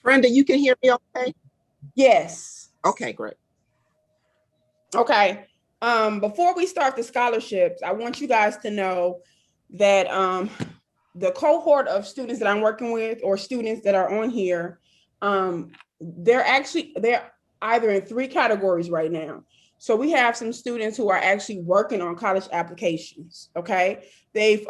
Brenda, you can hear me okay? Yes. Okay, great. Okay. Before we start the scholarships, I want you guys to know that the cohort of students that I'm working with or students that are on here, they're either in three categories right now. So we have some students who are actually working on college applications. Okay. They've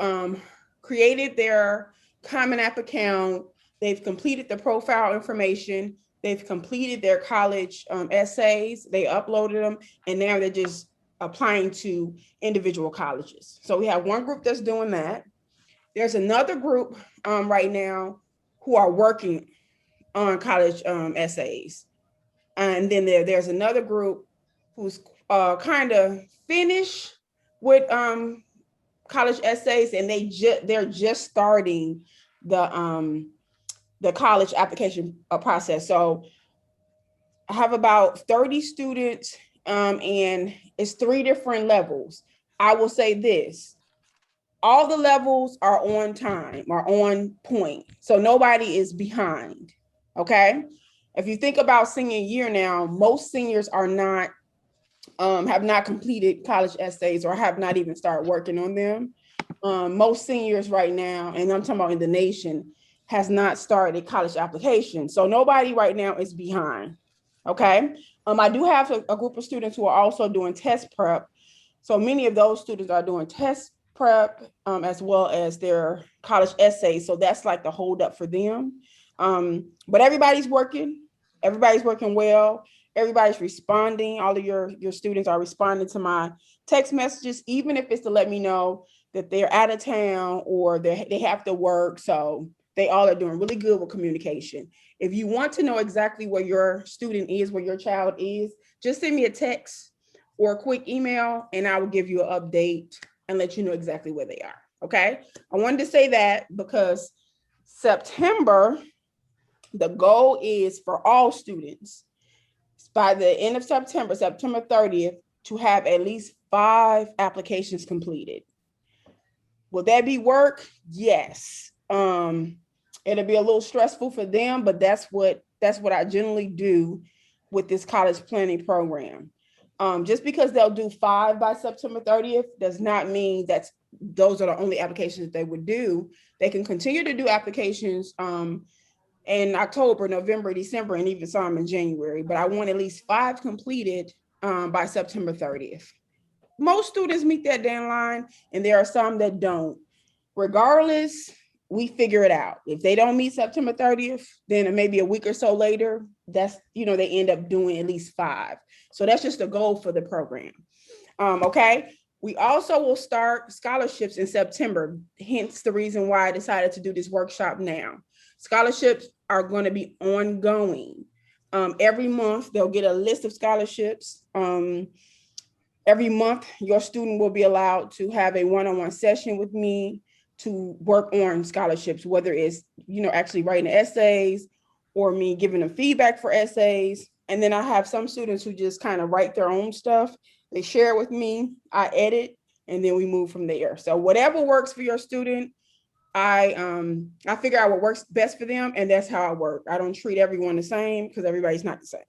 created their Common App account, they've completed the profile information, they've completed their college essays, they uploaded them, and now they're just applying to individual colleges. So we have one group that's doing that. There's another group right now who are working on college essays. And then there's another group who's kind of finished with college essays, and they're just starting the college application process. So I have about 30 students, and it's three different levels. I will say this: all the levels are on time, are on point. So nobody is behind. Okay. If you think about senior year now, most seniors are not, have not completed college essays or have not even started working on them. Most seniors right now, and I'm talking about in the nation, has not started college application. So nobody right now is behind. Okay. I do have a group of students who are also doing test prep. So many of those students are doing test prep as well as their college essays. So that's like the hold up for them. But everybody's working well. Everybody's responding. All of your students are responding to my text messages, even if it's to let me know that they're out of town or they have to work. So they all are doing really good with communication. If you want to know exactly where your student is, where your child is, just send me a text or a quick email and I will give you an update and let you know exactly where they are. Okay. I wanted to say that because September, the goal is for all students by the end of September, September 30th, to have at least 5 applications completed. Will that be work? Yes. It'll be a little stressful for them, but that's what I generally do with this college planning program. Just because they'll do 5 by September 30th does not mean that those are the only applications that they would do. They can continue to do applications in October, November, December, and even some in January. But I want at least 5 completed by September 30th. Most students meet that deadline, and there are some that don't. Regardless, we figure it out. If they don't meet September 30th, then maybe a week or so later, that's, they end up doing at least 5. So that's just a goal for the program. Okay. We also will start scholarships in September, hence the reason why I decided to do this workshop now. Scholarships are going to be ongoing. Every month, they'll get a list of scholarships. Every month, your student will be allowed to have a one-on-one session with me to work on scholarships, whether it's, actually writing essays or me giving them feedback for essays. And then I have some students who just kind of write their own stuff. They share it with me, I edit, and then we move from there. So whatever works for your student, I figure out what works best for them, and that's how I work. I don't treat everyone the same because everybody's not the same.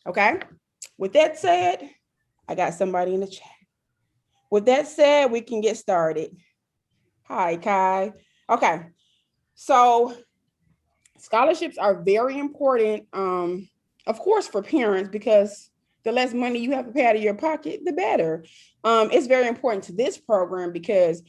Okay. With that said, I got somebody in the chat. With that said, we can get started. Hi, Kai. Okay. So scholarships are very important, of course, for parents, because the less money you have to pay out of your pocket, the better. It's very important to this program because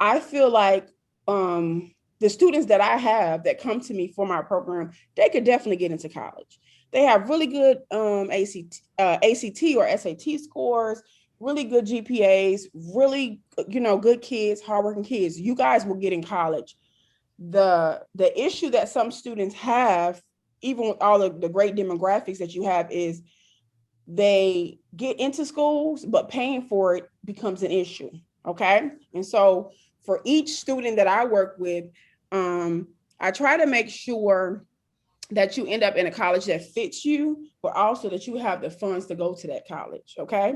I feel like the students that I have that come to me for my program, they could definitely get into college. They have really good ACT or SAT scores, really good GPAs, really, good kids, hardworking kids. You guys will get in college. The issue that some students have, even with all of the great demographics that you have, is they get into schools, but paying for it becomes an issue. Okay. And so for each student that I work with, I try to make sure that you end up in a college that fits you, but also that you have the funds to go to that college. Okay.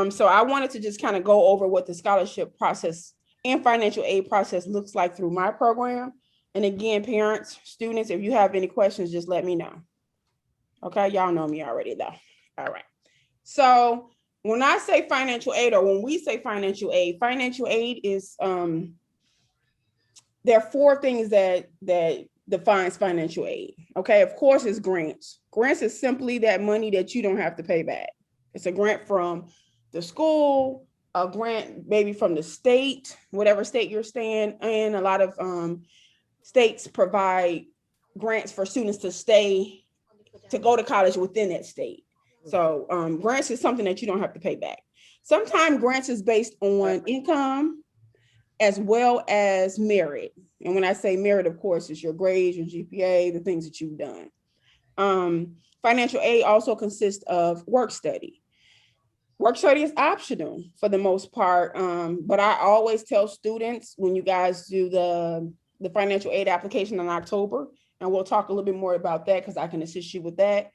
So I wanted to just kind of go over what the scholarship process and financial aid process looks like through my program. And again, parents, students, if you have any questions, just let me know. Okay, y'all know me already though. All right. So when I say financial aid, or when we say financial aid is there are four things that defines financial aid. Okay, of course, it's grants. Grants is simply that money that you don't have to pay back. It's a grant from the school, a grant maybe from the state, whatever state you're staying in. A lot of states provide grants for students to go to college within that state. So grants is something that you don't have to pay back. Sometimes grants is based on income as well as merit. And when I say merit, of course, it's your grades, your GPA, the things that you've done. Financial aid also consists of work study. Work study is optional for the most part, but I always tell students when you guys do the financial aid application in October, and we'll talk a little bit more about that because I can assist you with that.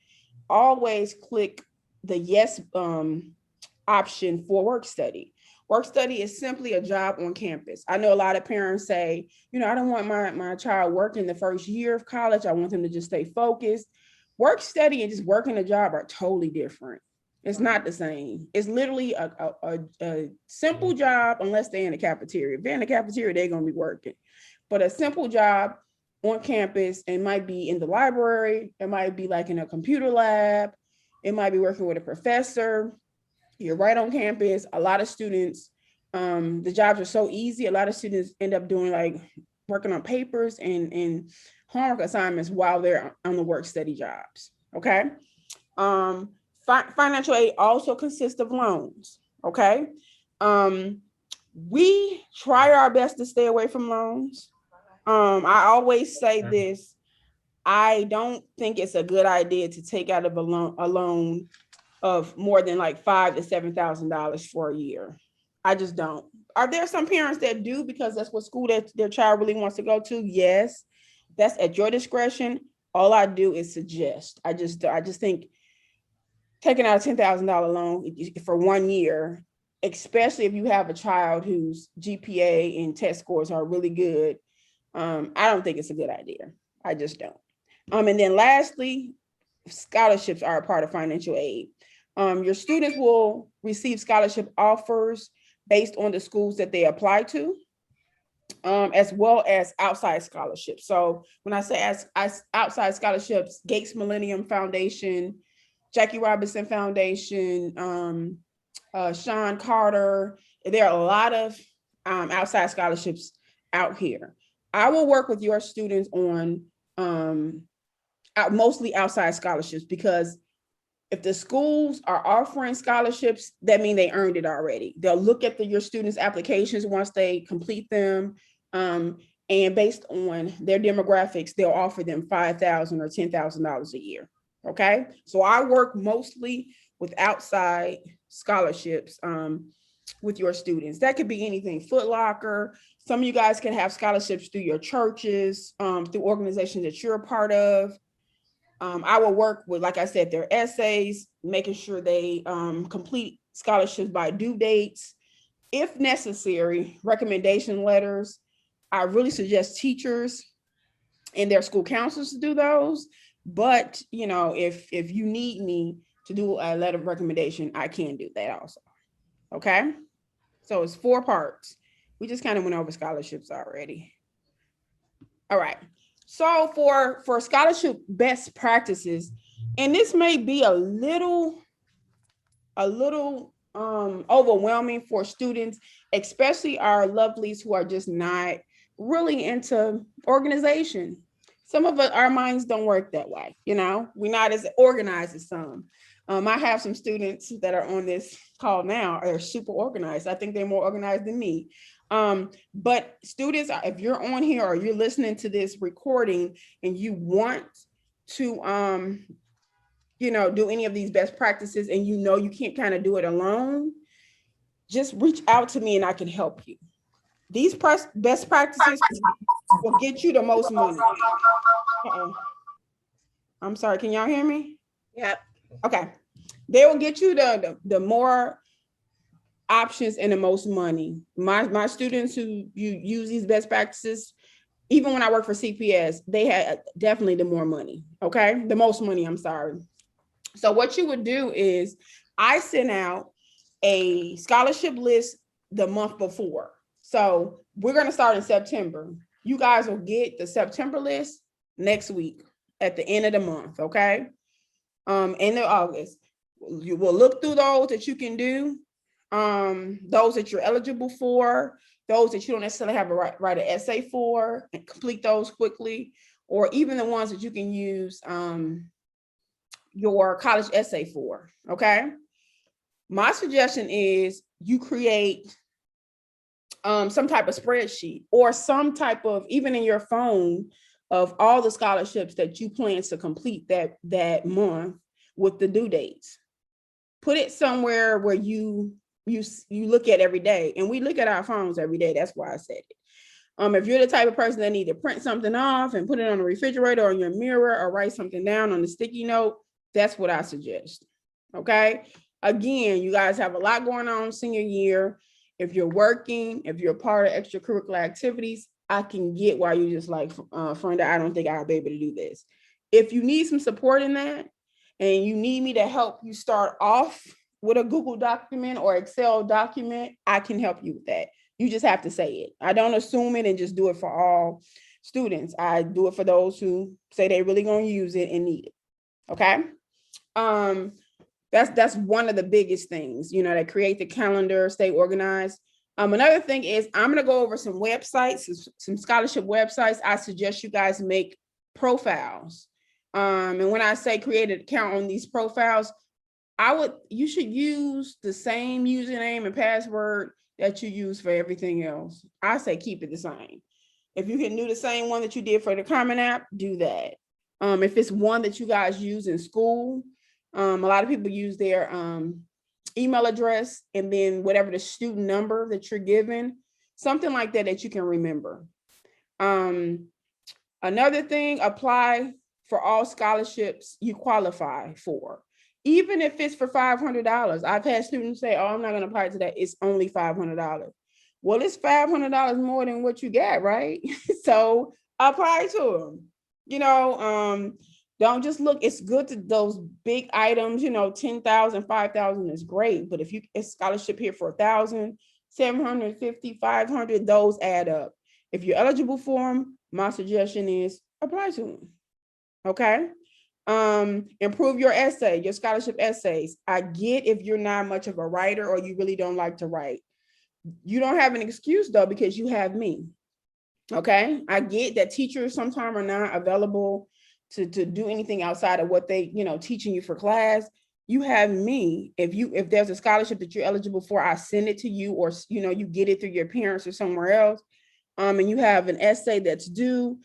Always click the yes option for work study. Work study is simply a job on campus. I know a lot of parents say, I don't want my child working the first year of college. I want them to just stay focused. Work study and just working a job are totally different. It's not the same. It's literally a simple job, unless they're in the cafeteria. If they're in the cafeteria, they're going to be working. But a simple job on campus, it might be in the library. It might be like in a computer lab. It might be working with a professor. You're right on campus. A lot of students, the jobs are so easy. A lot of students end up doing like working on papers and homework assignments while they're on the work study jobs. Okay. Financial aid also consists of loans. Okay. We try our best to stay away from loans. I always say this. I don't think it's a good idea to take out of a loan of more than like $5,000 to $7,000 for a year. I just don't. Are there some parents that do because that's what school that their child really wants to go to? Yes, that's at your discretion. All I do is suggest. I just think taking out a $10,000 loan for 1 year, especially if you have a child whose GPA and test scores are really good, I don't think it's a good idea. I just don't. And then lastly, scholarships are a part of financial aid. Your students will receive scholarship offers based on the schools that they apply to, as well as outside scholarships. So when I say as outside scholarships, Gates Millennium Foundation, Jackie Robinson Foundation, Sean Carter, there are a lot of outside scholarships out here. I will work with your students on mostly outside scholarships, because if the schools are offering scholarships, that means they earned it already. They'll look at your students' applications once they complete them. And based on their demographics, they'll offer them $5,000 or $10,000 a year. Okay. So I work mostly with outside scholarships with your students. That could be anything. Foot Locker. Some of you guys can have scholarships through your churches, through organizations that you're a part of. I will work with, like I said, their essays, making sure they complete scholarships by due dates. If necessary, recommendation letters. I really suggest teachers and their school counselors to do those. But, if you need me to do a letter of recommendation, I can do that also. Okay. So it's 4 parts. We just kind of went over scholarships already. All right. So for scholarship best practices, and this may be a little overwhelming for students, especially our lovelies who are just not really into organization. Some of our minds don't work that way. We're not as organized as some. I have some students that are on this call now are super organized. I think they're more organized than me. But students, if you're on here or you're listening to this recording and you want to, do any of these best practices and you can't kind of do it alone, just reach out to me and I can help you. These best practices will get you the most money. I'm sorry, can y'all hear me? Yep. Okay. They will get you the more options and the most money. My students who use these best practices, even when I worked for CPS, they had definitely the more money. Okay. The most money, I'm sorry. So what you would do is I sent out a scholarship list the month before. So we're going to start in September. You guys will get the September list next week at the end of the month. Okay. End of August. You will look through those that you can do, those that you're eligible for, those that you don't necessarily have a write an essay for, and complete those quickly, or even the ones that you can use your college essay for. Okay. My suggestion is you create some type of spreadsheet or some type of, even in your phone, of all the scholarships that you plan to complete that month with the due dates. Put it somewhere where you look at every day, and we look at our phones every day. That's why I said it. If you're the type of person that need to print something off and put it on the refrigerator or in your mirror or write something down on a sticky note, that's what I suggest. Okay. Again, you guys have a lot going on senior year. If you're working, if you're part of extracurricular activities, I can get why you just like, friend, I don't think I'll be able to do this. If you need some support in that, and you need me to help you start off with a Google document or Excel document, I can help you with that. You just have to say it. I don't assume it and just do it for all students. I do it for those who say they really gonna use it and need it. Okay. That's one of the biggest things, that create the calendar, stay organized. Another thing is I'm gonna go over some websites, some scholarship websites. I suggest you guys make profiles. And when I say create an account on these profiles, you should use the same username and password that you use for everything else. I say keep it the same. If you can do the same one that you did for the Common App, do that. If it's one that you guys use in school, a lot of people use their email address and then whatever the student number that you're given, something like that you can remember. Another thing, apply for all scholarships you qualify for, even if it's for $500. I've had students say, oh, I'm not going to apply to that. It's only $500. Well, it's $500 more than what you got, right? So apply to them. Don't just look. It's good to those big items, 10,000, 5,000 is great. But if a scholarship here for 1,000, 750, 500, those add up. If you're eligible for them, my suggestion is apply to them. Okay. Improve your essay, your scholarship essays. I get if you're not much of a writer or you really don't like to write. You don't have an excuse though, because you have me. Okay. I get that teachers sometimes are not available to do anything outside of what they, teaching you for class. You have me. If there's a scholarship that you're eligible for, I send it to you, or, you get it through your parents or somewhere else. And you have an essay that's due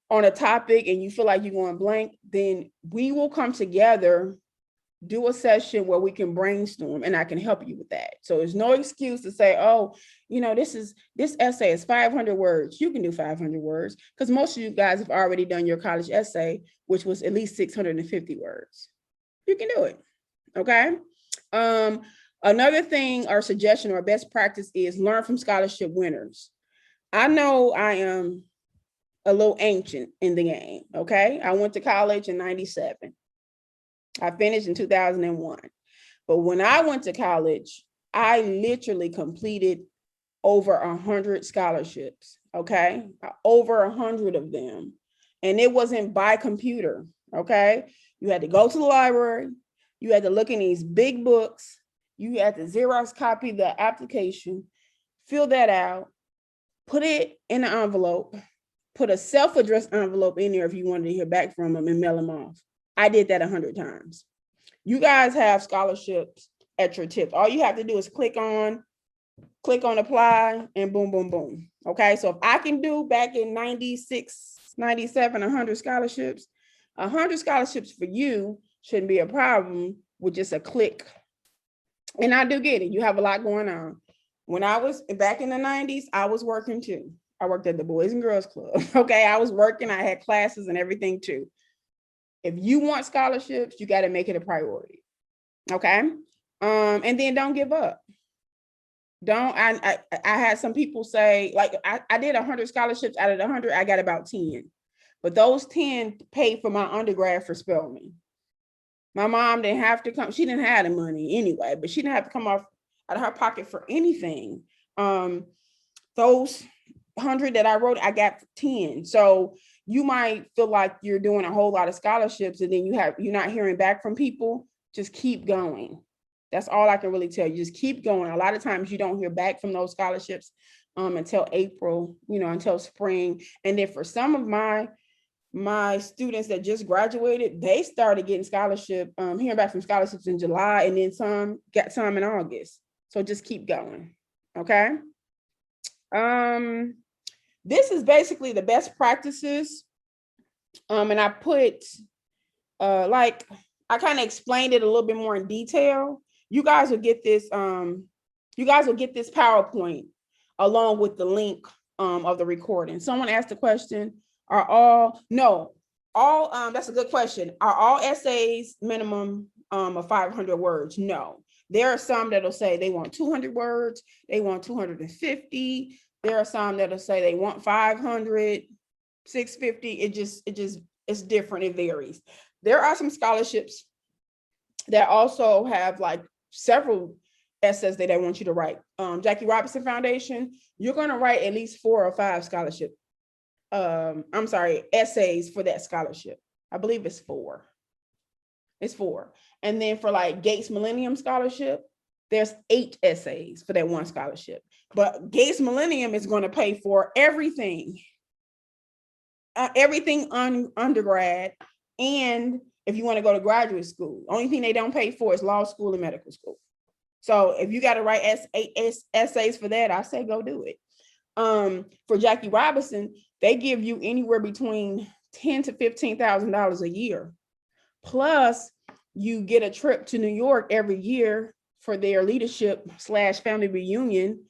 on a topic and you feel like you're going blank, then we will come together, do a session where we can brainstorm and I can help you with that. So there's no excuse to say, oh, this essay is 500 words. You can do 500 words because most of you guys have already done your college essay, which was at least 650 words. You can do it. Okay. Another thing or suggestion or best practice is learn from scholarship winners. I know I am a little ancient in the game. Okay. I went to college in 97. I finished in 2001. But when I went to college, I literally completed over 100 scholarships. Okay. Over 100 of them. And it wasn't by computer. Okay. You had to go to the library. You had to look in these big books. You had to Xerox copy the application, fill that out, put it in an envelope, put a self-addressed envelope in there if you wanted to hear back from them and mail them off. I did that 100 times. You guys have scholarships at your tips. All you have to do is click on apply and boom, boom, boom. Okay. So if I can do back in 96, 97, 100 scholarships for you shouldn't be a problem with just a click. And I do get it. You have a lot going on. When I was back in the 90s, I was working too. I worked at the Boys and Girls Club. Okay. I was working. I had classes and everything too. If you want scholarships, you got to make it a priority. Okay. And then don't give up. I had some people say, like, I did 100 scholarships. Out of the 100, I got about 10. But those 10 paid for my undergrad for Spelman. My mom didn't have to come. She didn't have the money anyway, but she didn't have to come off out of her pocket for anything. Those 100 that I wrote, I got 10. So you might feel like you're doing a whole lot of scholarships and then you're not hearing back from people. Just keep going. That's all I can really tell you. Just keep going. A lot of times you don't hear back from those scholarships until April, until spring. And then for some of my students that just graduated, they started getting scholarship, hearing back from scholarships in July, and then some got some in August. So just keep going. Okay. This is basically the best practices. And I put like, I kind of explained it a little bit more in detail. You guys will get this PowerPoint along with the link of the recording. Someone asked the question, that's a good question. Are all essays minimum of 500 words? No. There are some that'll say they want 200 words, they want 250. There are some that'll say they want 500, 650. It's different, it varies. There are some scholarships that also have like several essays that they want you to write. Jackie Robinson Foundation, you're going to write at least 4 or 5 essays for that scholarship. I believe it's 4. It's 4. And then for like Gates Millennium Scholarship, there's 8 essays for that one scholarship. But Gates Millennium is going to pay for everything undergrad, and if you want to go to graduate school. Only thing they don't pay for is law school and medical school. So if you got to write essays for that, I say go do it. For Jackie Robinson, they give you anywhere between $10,000 to $15,000 a year. Plus, you get a trip to New York every year for their leadership / family reunion.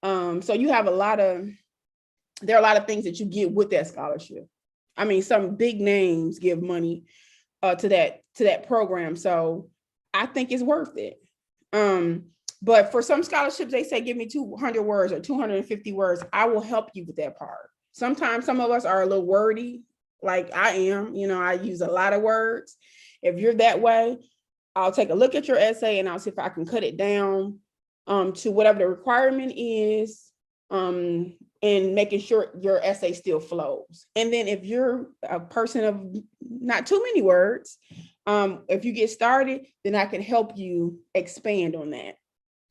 So you have there are a lot of things that you get with that scholarship. I mean, some big names give money to that program. So I think it's worth it. But for some scholarships, they say, give me 200 words or 250 words. I will help you with that part. Sometimes some of us are a little wordy, like I am, I use a lot of words. If you're that way, I'll take a look at your essay and I'll see if I can cut it down to whatever the requirement is, and making sure your essay still flows. And then if you're a person of not too many words, if you get started, then I can help you expand on that.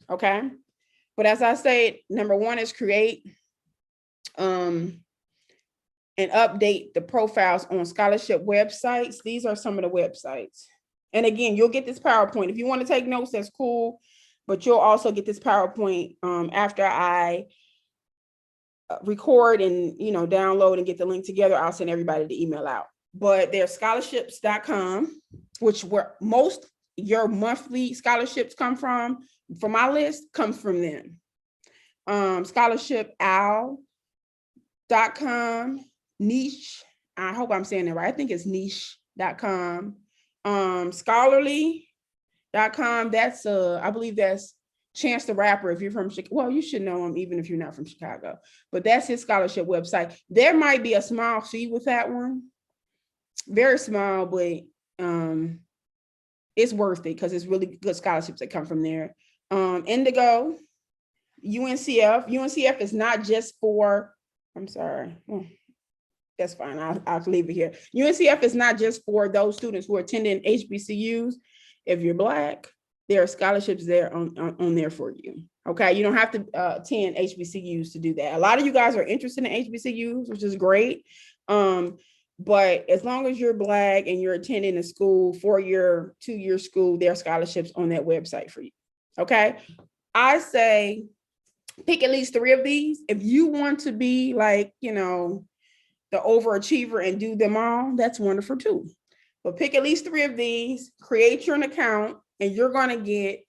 Okay. But as I said, number 1 is create and update the profiles on scholarship websites. These are some of the websites. And again, you'll get this PowerPoint. If you want to take notes, that's cool. But you'll also get this PowerPoint after I record and download and get the link together. I'll send everybody the email out. But there's scholarships.com, which where most your monthly scholarships come from. For my list, comes from them. Scholarship.owl.com, niche. I hope I'm saying that right. I think it's niche.com. Scholarly.com. That's I believe that's Chance the Rapper. If you're from Chicago, well, you should know him even if you're not from Chicago. But that's his scholarship website. There might be a small fee with that one, very small, but it's worth it because it's really good scholarships that come from there. Indigo, UNCF is not just for, I'm sorry, that's fine, I'll leave it here. UNCF is not just for those students who are attending HBCUs. If you're Black, there are scholarships there on there for you. Okay, you don't have to attend HBCUs to do that. A lot of you guys are interested in HBCUs, which is great. But as long as you're Black and you're attending a school, 4-year, 2-year school, there are scholarships on that website for you. Okay, I say pick at least 3 of these. If you want to be like, the overachiever and do them all, that's wonderful too. But pick at least 3 of these, create your account, and you're going to get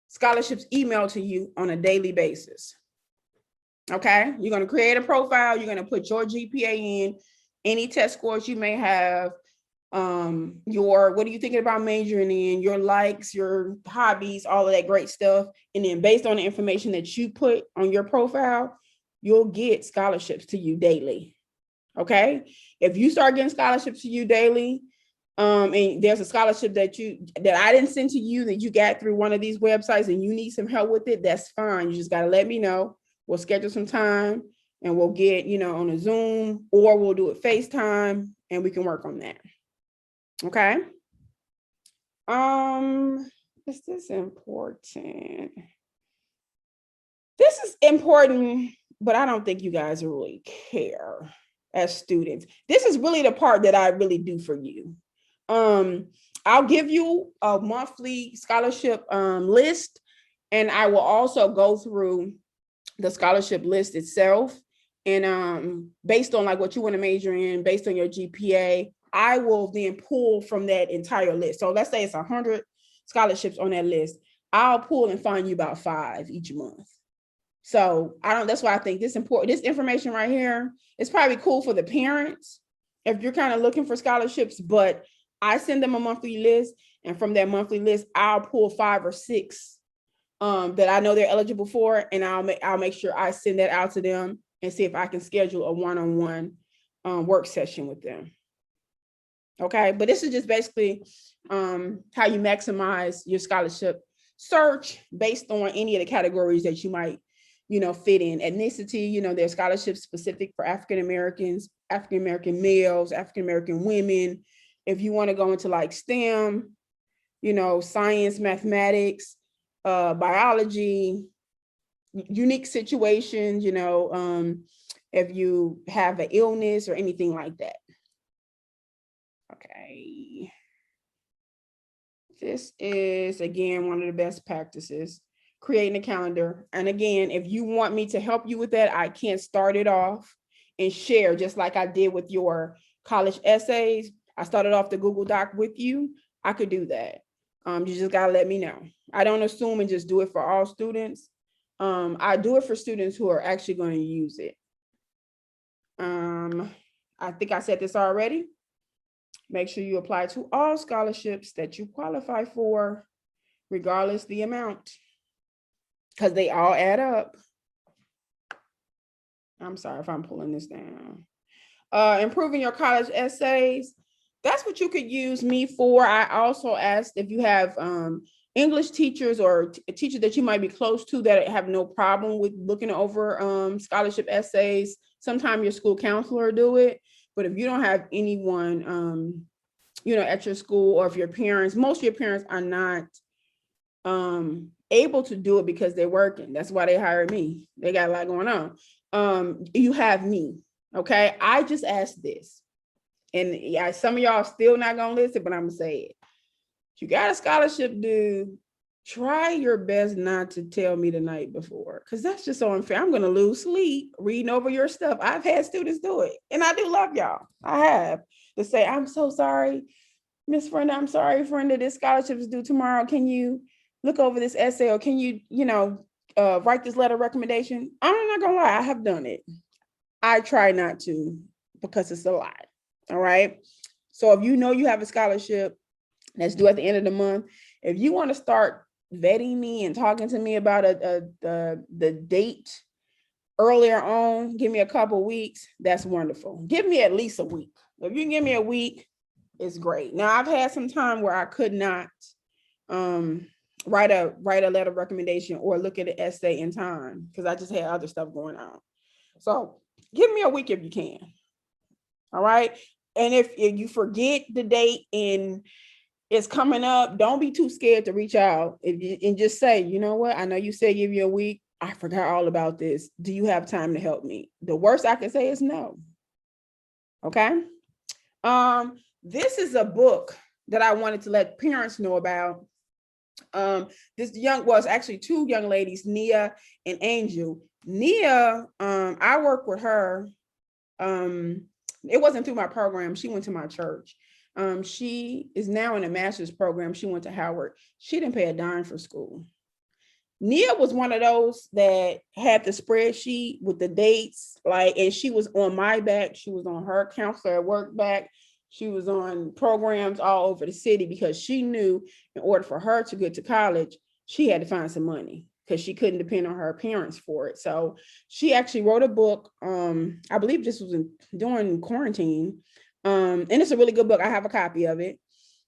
scholarships emailed to you on a daily basis. Okay, you're going to create a profile. You're going to put your GPA in, any test scores you may have, what are you thinking about majoring in, your likes, your hobbies, all of that great stuff. And then based on the information that you put on your profile, you'll get scholarships to you daily. Okay. If you start getting scholarships to you daily, and there's a scholarship that I didn't send to you that you got through one of these websites and you need some help with it, that's fine. You just got to let me know. We'll schedule some time and we'll get, on a Zoom, or we'll do it FaceTime and we can work on that. Okay. Is this important? This is important, but I don't think you guys really care as students. This is really the part that I really do for you. I'll give you a monthly scholarship list, and I will also go through the scholarship list itself. And based on like what you want to major in, based on your GPA, I will then pull from that entire list. So let's say it's 100 scholarships on that list. I'll pull and find you about 5 each month. So that's why I think this information right here is probably cool for the parents if you're kind of looking for scholarships, but I send them a monthly list, and from that monthly list, I'll pull 5 or 6 that I know they're eligible for, and I'll make sure I send that out to them and see if I can schedule a one-on-one work session with them. Okay, but this is just basically how you maximize your scholarship search based on any of the categories that you might, fit in. Ethnicity, there's scholarships specific for African Americans, African American males, African American women. If you want to go into like STEM, science, mathematics, biology, unique situations, if you have an illness or anything like that. Okay. This is, again, one of the best practices, creating a calendar. And again, if you want me to help you with that, I can start it off and share, just like I did with your college essays. I started off the Google Doc with you. I could do that. You just got to let me know. I don't assume and just do it for all students. I do it for students who are actually going to use it. I think I said this already. Make sure you apply to all scholarships that you qualify for, regardless the amount, because they all add up. I'm sorry if I'm pulling this down. Improving your college essays. That's what you could use me for. I also asked if you have English teachers or teachers that you might be close to that have no problem with looking over scholarship essays. Sometimes your school counselor do it, but if you don't have anyone, at your school, or if your parents, most of your parents are not able to do it because they're working. That's why they hired me. They got a lot going on. You have me. Okay. I just asked this. And yeah, some of y'all still not gonna listen, but I'm gonna say it. If you got a scholarship due, try your best not to tell me the night before, because that's just so unfair. I'm gonna lose sleep reading over your stuff. I've had students do it, and I do love y'all. I have to say, I'm so sorry, Miss Brenda. I'm sorry, Brenda. This scholarship is due tomorrow. Can you look over this essay, or can you, write this letter of recommendation? I'm not gonna lie, I have done it. I try not to, because it's a lot. All right. So if you know you have a scholarship that's due at the end of the month, if you want to start vetting me and talking to me about the date earlier on, give me a couple of weeks. That's wonderful. Give me at least a week. If you can give me a week, it's great. Now, I've had some time where I could not write a letter of recommendation or look at an essay in time because I just had other stuff going on. So give me a week if you can. All right. And if you forget the date and it's coming up, don't be too scared to reach out and just say, you know what? I know you said give you a week. I forgot all about this. Do you have time to help me? The worst I can say is no. Okay. This is a book that I wanted to let parents know about. It's actually 2 young ladies, Nia and Angel. Nia, I work with her. It wasn't through my program. She went to my church. She is now in a master's program. She went to Howard. She didn't pay a dime for school. Nia was one of those that had the spreadsheet with the dates, and she was on my back. She was on her counselor at work back. She was on programs all over the city because she knew in order for her to get to college, she had to find some money because she couldn't depend on her parents for it. So she actually wrote a book. I believe this was during quarantine. And it's a really good book. I have a copy of it.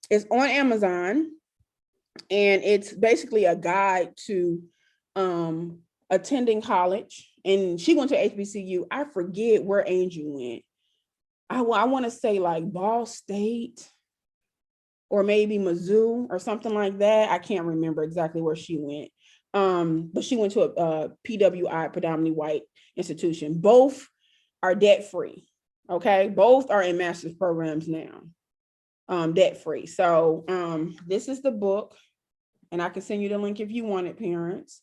It's on Amazon, and it's basically a guide to attending college. And she went to HBCU. I forget where Angel went. I want to say like Ball State or maybe Mizzou or something like that. I can't remember exactly where she went. But she went to a PWI, predominantly white institution. Both are debt free. Okay. Both are in master's programs now, debt free. So this is the book, and I can send you the link if you want it, parents.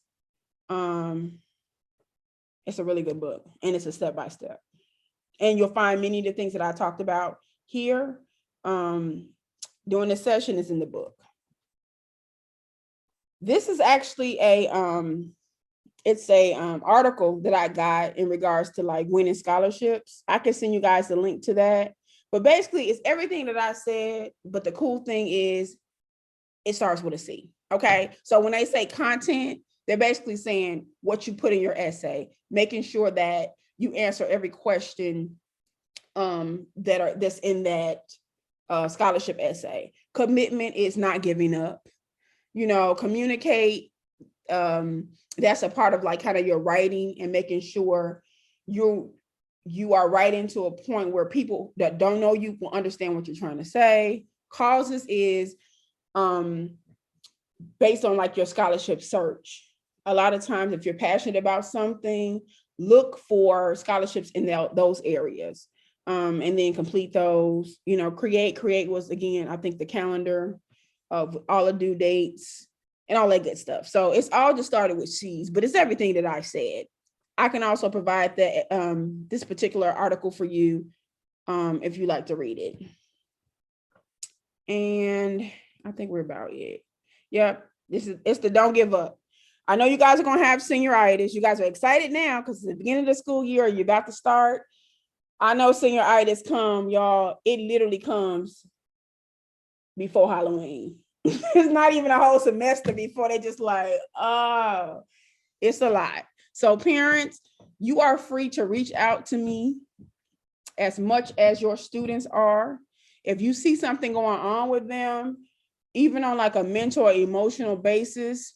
It's a really good book, and it's a step-by-step. And you'll find many of the things that I talked about here during the session is in the book. This is actually it's a article that I got in regards to like winning scholarships. I can send you guys the link to that. But basically, it's everything that I said. But the cool thing is, it starts with a C. Okay. So when they say content, they're basically saying what you put in your essay, making sure that you answer every question that's in that scholarship essay. Commitment is not giving up. Communicate. That's a part of like kind of your writing and making sure you are writing to a point where people that don't know you will understand what you're trying to say. Causes is based on like your scholarship search. A lot of times, if you're passionate about something, look for scholarships in those areas, and then complete those. Create was, again, I think, the calendar of all the due dates and all that good stuff. So it's all just started with C's, but it's everything that I said. I can also provide this particular article for you if you like to read it. And I think we're about it. Yep, it's the don't give up. I know you guys are gonna have senioritis. You guys are excited now because it's the beginning of the school year. You're about to start. I know senioritis come, y'all. It literally comes before Halloween. It's not even a whole semester before they just like, oh, it's a lot. So parents, you are free to reach out to me as much as your students are. If you see something going on with them, even on like a mental or emotional basis,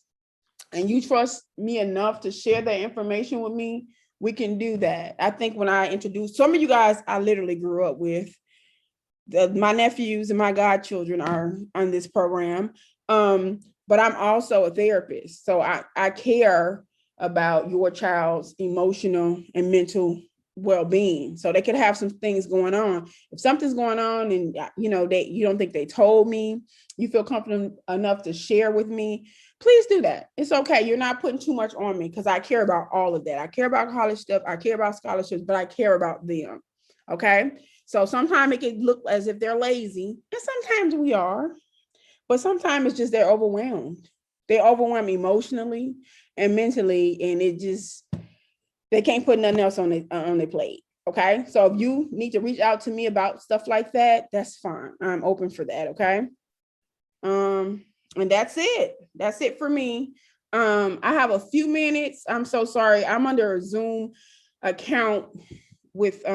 and you trust me enough to share that information with me, we can do that. I think when I introduced some of you guys, I literally grew up with. My nephews and my godchildren are on this program. But I'm also a therapist. So I care about your child's emotional and mental well-being. So they could have some things going on. If something's going on and you don't think they told me, you feel confident enough to share with me, please do that. It's okay. You're not putting too much on me because I care about all of that. I care about college stuff. I care about scholarships, but I care about them. Okay. So sometimes it can look as if they're lazy, and sometimes we are, but sometimes it's just they're overwhelmed. They overwhelm emotionally and mentally, and they can't put nothing else on their plate. Okay. So if you need to reach out to me about stuff like that, that's fine. I'm open for that. Okay. And that's it. That's it for me. I have a few minutes. I'm so sorry. I'm under a Zoom account with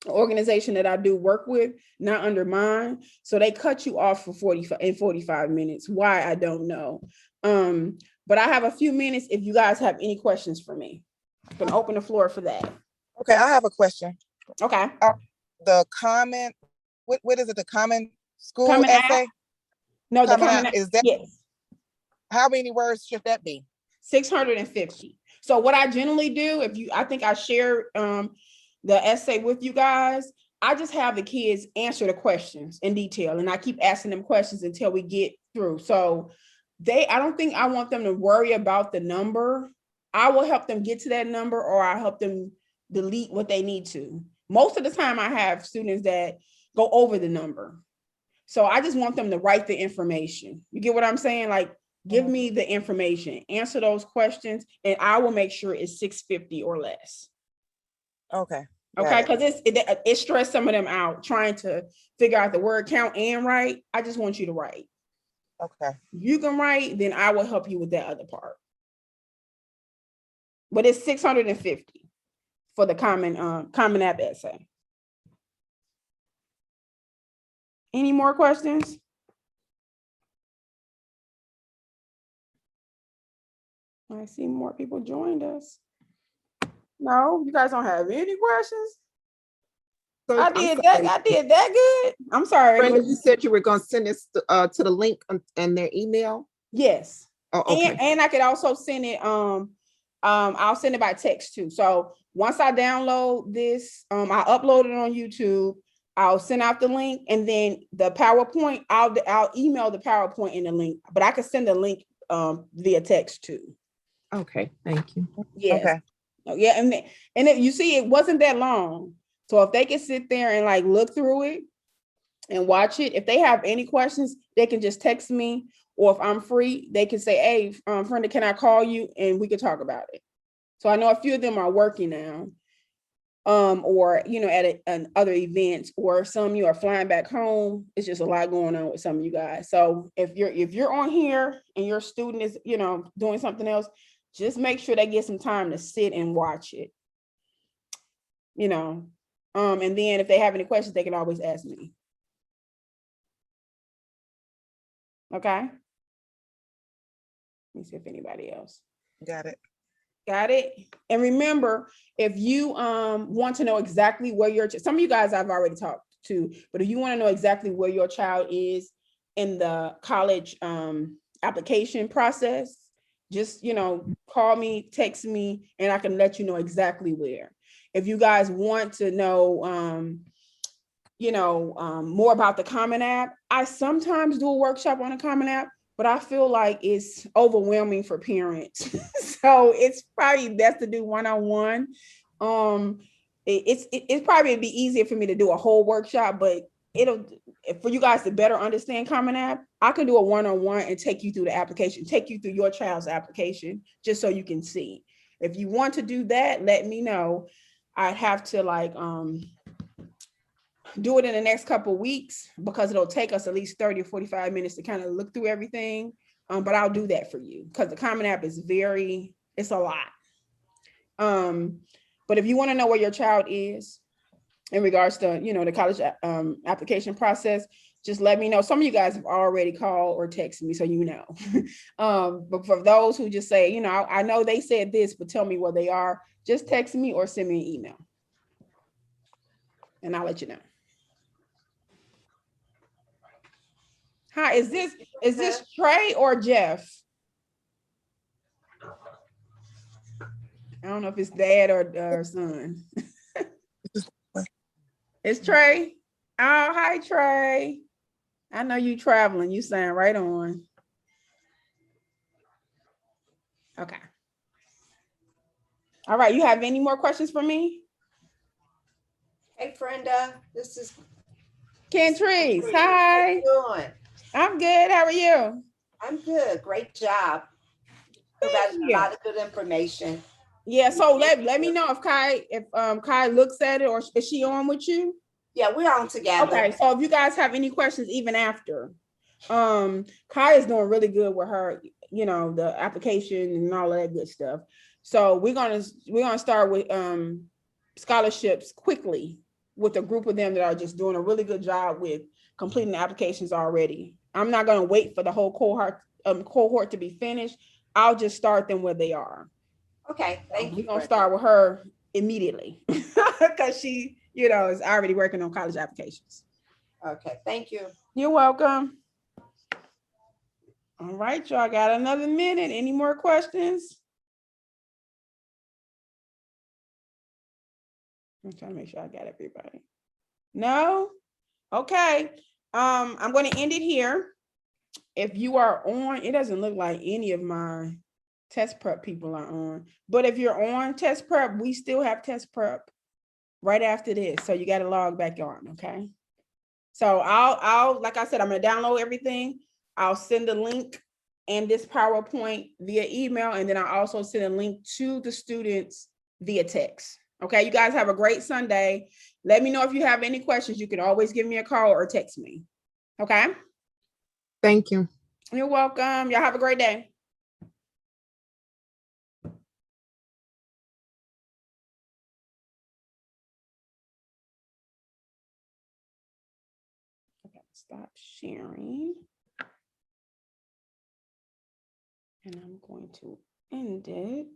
organization that I do work with, not under mine. So they cut you off for 45 minutes. Why, I don't know. But I have a few minutes if you guys have any questions for me. I can open the floor for that. Okay, I have a question. Okay. The common, what is it? The common school Common essay? App? No, the Common App. Is that, yes. How many words should that be? 650. So what I generally do, I think I share the essay with you guys. I just have the kids answer the questions in detail, and I keep asking them questions until we get through. So I don't think I want them to worry about the number. I will help them get to that number, or I help them delete what they need to. Most of the time I have students that go over the number. So I just want them to write the information. You get what I'm saying? Like, give me the information, answer those questions, and I will make sure it's 650 or less. Okay. Okay, because it stressed some of them out trying to figure out the word count and write. I just want you to write. Okay. You can write, then I will help you with that other part. But it's 650 for the Common App essay. Any more questions? I see more people joined us. No, you guys don't have any questions? So I did that good. I'm sorry. Brenda, you said you were going to send this to the link and their email. Yes. Oh, okay. And I could also send it. I'll send it by text too. So once I download this, I upload it on YouTube. I'll send out the link, and then the PowerPoint. I'll email the PowerPoint and the link. But I could send the link via text too. Okay, thank you. Yes. Okay. Yeah, and if you see, it wasn't that long. So if they can sit there and like look through it and watch it, if they have any questions, they can just text me, or if I'm free, they can say, "Hey, Brenda, can I call you?" and we can talk about it. So I know a few of them are working now, or at other events, or some you are flying back home. It's just a lot going on with some of you guys. So if you're on here and your student is doing something else, just make sure they get some time to sit and watch it. And then if they have any questions, they can always ask me. Okay. Let me see if anybody else. Got it. Got it. And remember, if you want to know exactly where some of you guys I've already talked to, but if you want to know exactly where your child is in the college application process, just call me, text me, and I can let you know exactly where. If you guys want to know more about the Common App, I sometimes do a workshop on the Common App, but I feel like it's overwhelming for parents. So it's probably best to do one-on-one. It's probably be easier for me to do a whole workshop, but for you guys to better understand Common App, I can do a one-on-one and take you through the application, take you through your child's application, just so you can see. If you want to do that, let me know. I'd have to do it in the next couple of weeks, because it'll take us at least 30 or 45 minutes to kind of look through everything. But I'll do that for you, because the Common App is it's a lot. But if you want to know where your child is in regards to, the college application process, just let me know. Some of you guys have already called or texted me, so but for those who just say, I know they said this, but tell me where they are, just text me or send me an email, and I'll let you know. Hi, is this Trey or Jeff? I don't know if it's dad or son. It's Trey. Oh, hi, Trey. I know you traveling. You sound right on. Okay. All right. You have any more questions for me? Hey, Brenda, this is Kentrice. How Hi. you doing? I'm good. How are you? I'm good. Great job. Providing a lot of good information. Yeah. So let me know if Kai looks at it, or is she on with you? Yeah, we're on together. Okay. So if you guys have any questions, even after, Kai is doing really good with her, the application and all of that good stuff. So we're gonna start with scholarships quickly with a group of them that are just doing a really good job with completing the applications already. I'm not gonna wait for the whole cohort to be finished. I'll just start them where they are. Okay, thank you. We're gonna start with her immediately because she, is already working on college applications. Okay, thank you. You're welcome. All right, y'all got another minute. Any more questions? I'm trying to make sure I got everybody. No? Okay. I'm going to end it here. If you are on, it doesn't look like any of my test prep people are on, but if you're on test prep, we still have test prep right after this. So you got to log back on. Okay. So I'll, like I said, I'm going to download everything. I'll send the link and this PowerPoint via email. And then I'll also send a link to the students via text. Okay, you guys have a great Sunday. Let me know if you have any questions. You can always give me a call or text me. Okay, Thank you. you're welcome. Y'all have a great day. Okay, stop sharing. And I'm going to end it.